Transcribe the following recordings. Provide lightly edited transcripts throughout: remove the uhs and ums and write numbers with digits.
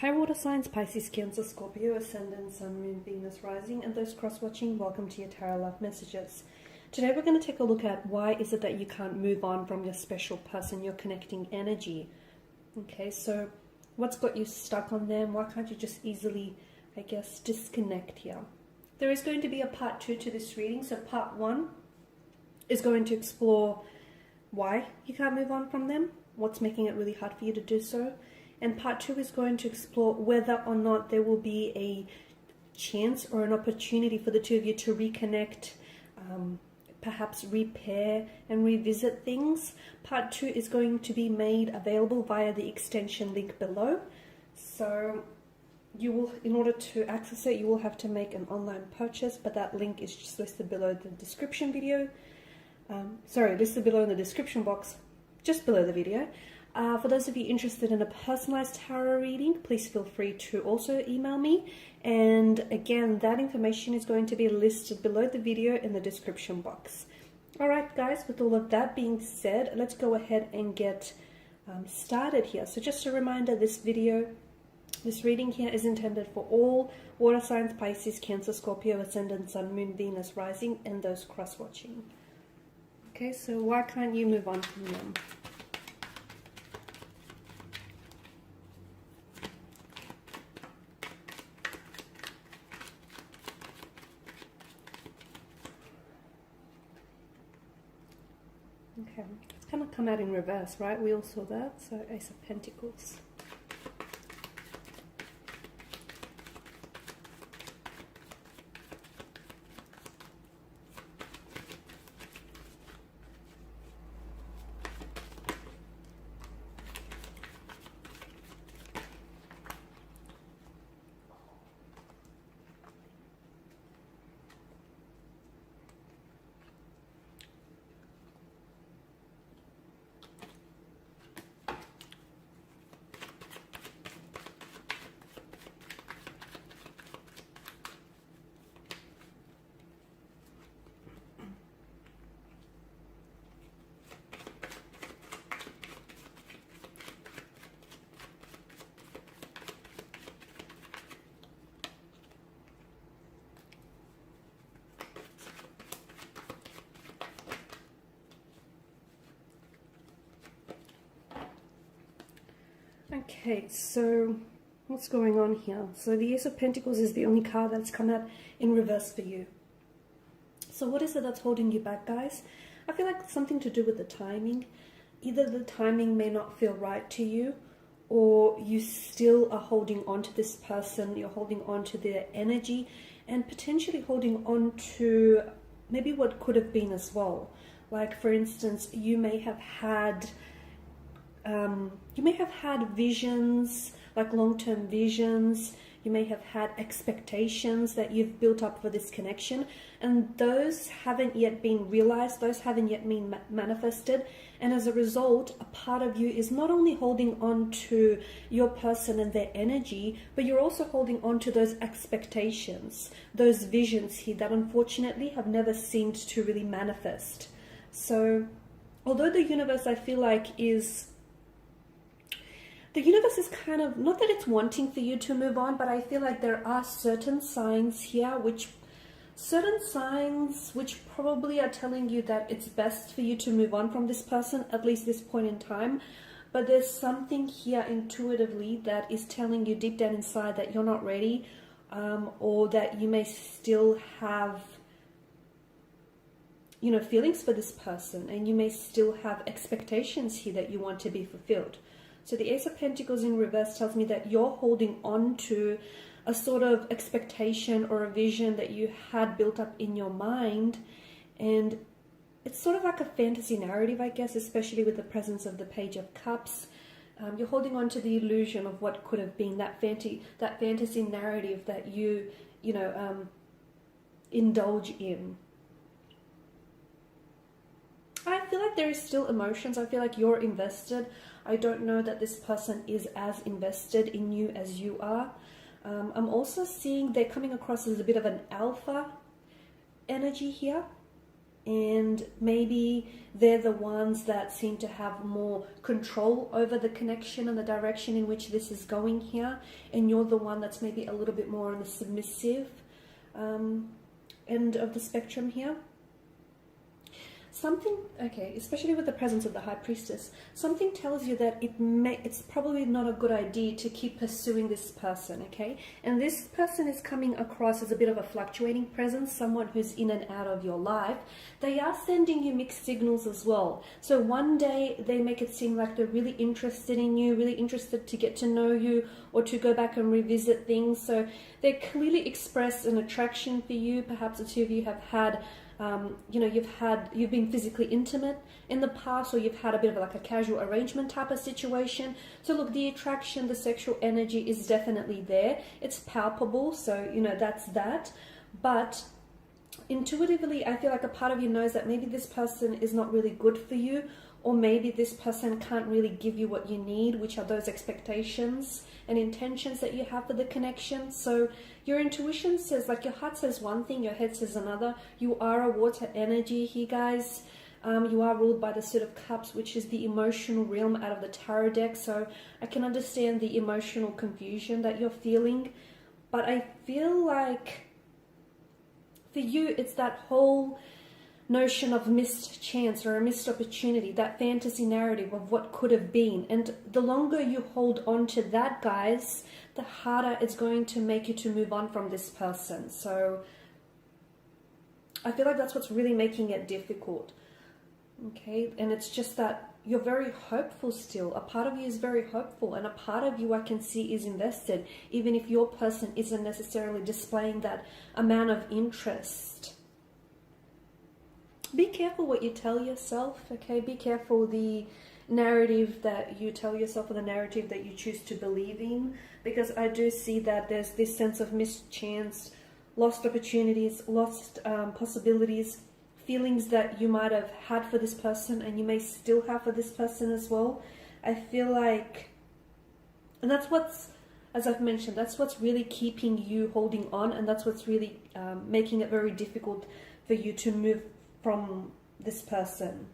High water signs, Pisces, Cancer, Scorpio, Ascendant, Sun, Moon, Venus, Rising, and those cross-watching, welcome to your Tarot Love Messages. Today we're going to take a look at why is it that you can't move on from your special person, your connecting energy. Okay, so what's got you stuck on them? Why can't you just easily, disconnect here? There is going to be a part 2 to this reading. So part 1 is going to explore why you can't move on from them, what's making it really hard for you to do so. And part 2 is going to explore whether or not there will be a chance or an opportunity for the two of you to reconnect, perhaps repair and revisit things. Part 2 is going to be made available via the extension link below. So you will, in order to access it, you will have to make an online purchase, but that link is just listed below the description video. Listed below in the description box, just below the video. For those of you interested in a personalized tarot reading, please feel free to also email me. And again, that information is going to be listed below the video in the description box. Alright guys, with all of that being said, let's go ahead and get started here. So just a reminder, this reading here is intended for all water signs, Pisces, Cancer, Scorpio, Ascendant, Sun, Moon, Venus, Rising, and those cross-watching. Okay, so why can't you move on from them? Okay, it's kind of come out in reverse, right? We all saw that. So Ace of Pentacles. Okay, so what's going on here? So the Ace of Pentacles is the only card that's come out in reverse for you. So what is it that's holding you back, guys? I feel like it's something to do with the timing. Either the timing may not feel right to you, or you still are holding on to this person, you're holding on to their energy, and potentially holding on to maybe what could have been as well. Like, for instance, you may have had visions, like long-term visions. You may have had expectations that you've built up for this connection, and those haven't yet been realized, those haven't yet been manifested, and as a result, a part of you is not only holding on to your person and their energy, but you're also holding on to those expectations, those visions here that unfortunately have never seemed to really manifest. So although the universe, I feel like, the universe is kind of, not that it's wanting for you to move on, but I feel like there are certain signs here, which probably are telling you that it's best for you to move on from this person, at least this point in time. But there's something here intuitively that is telling you deep down inside that you're not ready, or that you may still have, feelings for this person, and you may still have expectations here that you want to be fulfilled. So the Ace of Pentacles in reverse tells me that you're holding on to a sort of expectation or a vision that you had built up in your mind. And it's sort of like a fantasy narrative, I guess, especially with the presence of the Page of Cups. You're holding on to the illusion of what could have been, that fantasy narrative that you indulge in. I feel like there is still emotions. I feel like you're invested. I don't know that this person is as invested in you as you are. I'm also seeing they're coming across as a bit of an alpha energy here. and maybe they're the ones that seem to have more control over the connection and the direction in which this is going here, and you're the one that's maybe a little bit more on the submissive end of the spectrum here. Something, okay, especially with the presence of the High Priestess, something tells you that it's probably not a good idea to keep pursuing this person, okay? And this person is coming across as a bit of a fluctuating presence, someone who's in and out of your life. They are sending you mixed signals as well. So one day they make it seem like they're really interested in you, really interested to get to know you or to go back and revisit things. So they clearly express an attraction for you. Perhaps the two of you have had you've been physically intimate in the past, or you've had a bit of like a casual arrangement type of situation. So look, the attraction, the sexual energy is definitely there. It's palpable, so that's that. But intuitively, I feel like a part of you knows that maybe this person is not really good for you, or maybe this person can't really give you what you need, which are those expectations and intentions that you have for the connection. So your intuition says, like, your heart says one thing, your head says another. You are a water energy here, guys. You are ruled by the Suit of Cups, which is the emotional realm out of the tarot deck. So I can understand the emotional confusion that you're feeling. But I feel like for you, it's that whole notion of missed chance or a missed opportunity, that fantasy narrative of what could have been. And the longer you hold on to that, guys, the harder it's going to make you to move on from this person. So I feel like that's what's really making it difficult. Okay, and it's just that you're very hopeful still. A part of you is very hopeful, and a part of you I can see is invested, even if your person isn't necessarily displaying that amount of interest. Be careful what you tell yourself, okay? Be careful the narrative that you tell yourself or the narrative that you choose to believe in, because I do see that there's this sense of missed chance, lost opportunities, lost possibilities, feelings that you might have had for this person and you may still have for this person as well. I feel like, and that's what's, as I've mentioned, that's what's really keeping you holding on, and that's what's really making it very difficult for you to move from this person.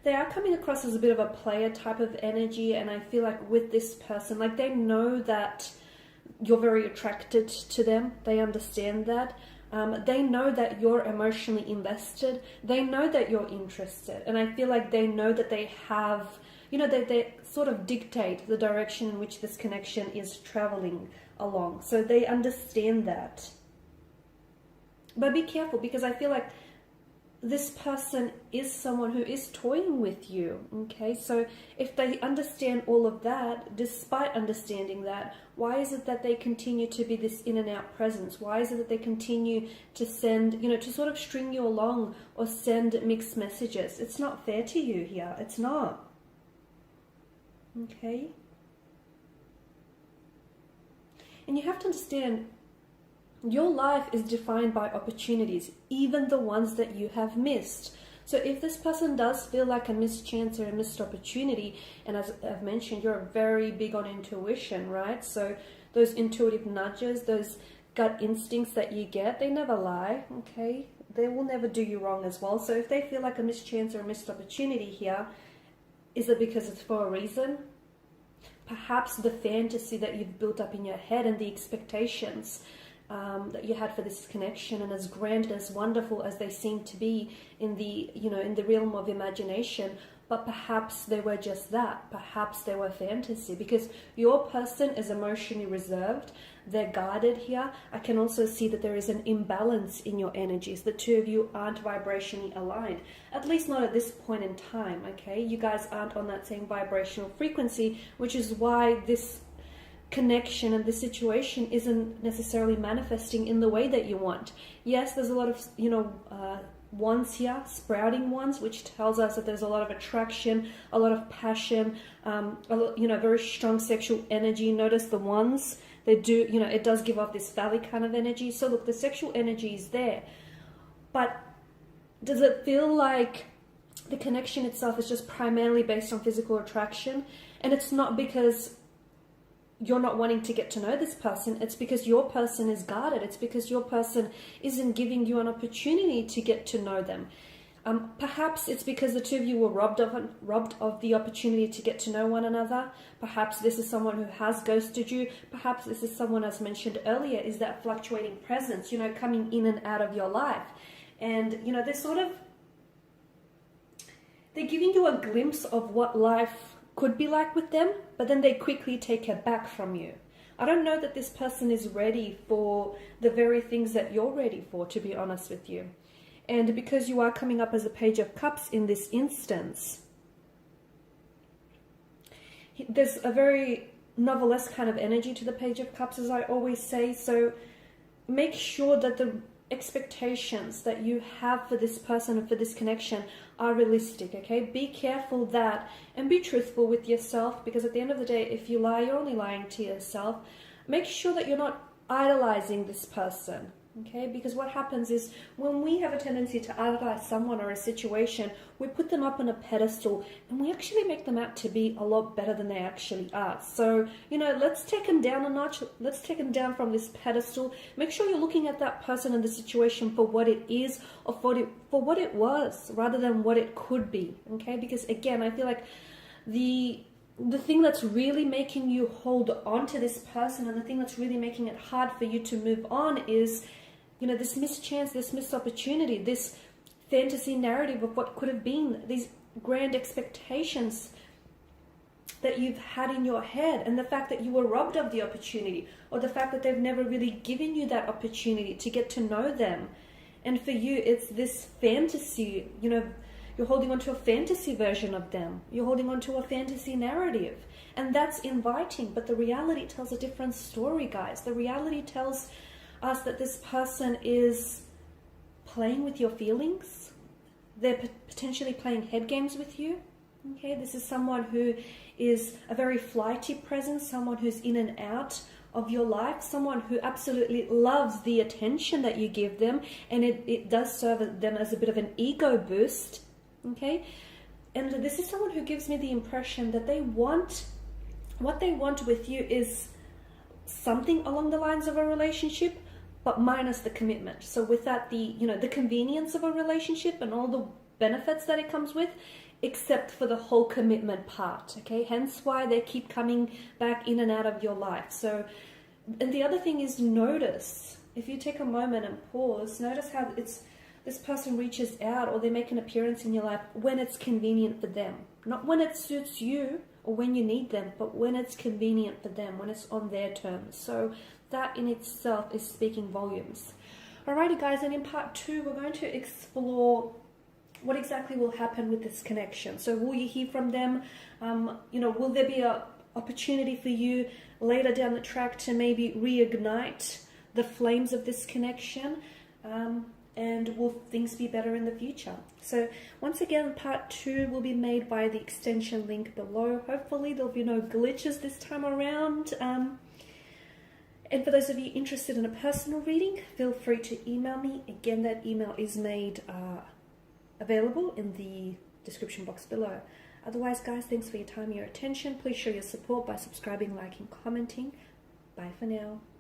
They are coming across as a bit of a player type of energy, and I feel like with this person, like, they know that you're very attracted to them. They understand that. They know that you're emotionally invested. They know that you're interested, and I feel like they know that they have, they sort of dictate the direction in which this connection is traveling along. So they understand that. But be careful, because I feel like this person is someone who is toying with you, okay? So if they understand all of that, despite understanding that, why is it that they continue to be this in and out presence? Why is it that they continue to send, to sort of string you along or send mixed messages? It's not fair to you here. It's not. Okay? And you have to understand, your life is defined by opportunities, even the ones that you have missed. So if this person does feel like a missed chance or a missed opportunity, and as I've mentioned, you're very big on intuition, right? So those intuitive nudges, those gut instincts that you get, they never lie, okay? They will never do you wrong as well. So if they feel like a missed chance or a missed opportunity here, is it because it's for a reason? Perhaps the fantasy that you've built up in your head and the expectations that you had for this connection, and as grand and as wonderful as they seem to be in the, in the realm of imagination, but perhaps they were just that. Perhaps they were fantasy, because your person is emotionally reserved. They're guarded here. I can also see that there is an imbalance in your energies. The two of you aren't vibrationally aligned, at least not at this point in time, okay? You guys aren't on that same vibrational frequency, which is why this connection and the situation isn't necessarily manifesting in the way that you want. Yes, there's a lot of, wands here, sprouting wands, which tells us that there's a lot of attraction, a lot of passion, very strong sexual energy. Notice the wands, they do, it does give off this phallic kind of energy. So look, the sexual energy is there, but does it feel like the connection itself is just primarily based on physical attraction? And it's not, because you're not wanting to get to know this person. It's because your person is guarded. It's because your person isn't giving you an opportunity to get to know them. Perhaps it's because the two of you were robbed of the opportunity to get to know one another. Perhaps this is someone who has ghosted you. Perhaps this is someone, as mentioned earlier, is that fluctuating presence, coming in and out of your life. And, they're giving you a glimpse of what life could be like with them, but then they quickly take it back from you. I don't know that this person is ready for the very things that you're ready for, to be honest with you. And because you are coming up as a Page of Cups in this instance, there's a very novelesque kind of energy to the Page of Cups, as I always say. So make sure that the expectations that you have for this person and for this connection are realistic, okay? Be careful that, and be truthful with yourself, because at the end of the day, if you lie, you're only lying to yourself. Make sure that you're not idolizing this person, okay? Because what happens is when we have a tendency to idolize someone or a situation, we put them up on a pedestal and we actually make them out to be a lot better than they actually are. So, let's take them down a notch. Let's take them down from this pedestal. Make sure you're looking at that person and the situation for what it is, or for what it was, rather than what it could be, okay? Because again, I feel like the thing that's really making you hold on to this person, and the thing that's really making it hard for you to move on is, this missed chance, this missed opportunity, this fantasy narrative of what could have been, these grand expectations that you've had in your head, and the fact that you were robbed of the opportunity, or the fact that they've never really given you that opportunity to get to know them. And for you, it's this fantasy, you're holding on to a fantasy version of them. You're holding on to a fantasy narrative. And that's inviting, but the reality tells a different story, guys. The reality tells us that this person is playing with your feelings. They're potentially playing head games with you. Okay, this is someone who is a very flighty presence, someone who's in and out of your life, someone who absolutely loves the attention that you give them, and it does serve them as a bit of an ego boost. Okay, and this is someone who gives me the impression that what they want with you is something along the lines of a relationship, but minus the commitment. So without the convenience of a relationship and all the benefits that it comes with, except for the whole commitment part, okay? Hence why they keep coming back in and out of your life. So, and the other thing is, notice, if you take a moment and pause, notice how this person reaches out, or they make an appearance in your life when it's convenient for them. Not when it suits you or when you need them, but when it's convenient for them, when it's on their terms. So that in itself is speaking volumes. Alrighty guys, and in part 2, we're going to explore what exactly will happen with this connection. So will you hear from them? Will there be an opportunity for you later down the track to maybe reignite the flames of this connection? And will things be better in the future? So once again, part 2 will be made by the extension link below. Hopefully there'll be no glitches this time around. And for those of you interested in a personal reading, feel free to email me. Again, that email is made available in the description box below. Otherwise, guys, thanks for your time and your attention. Please show your support by subscribing, liking, commenting. Bye for now.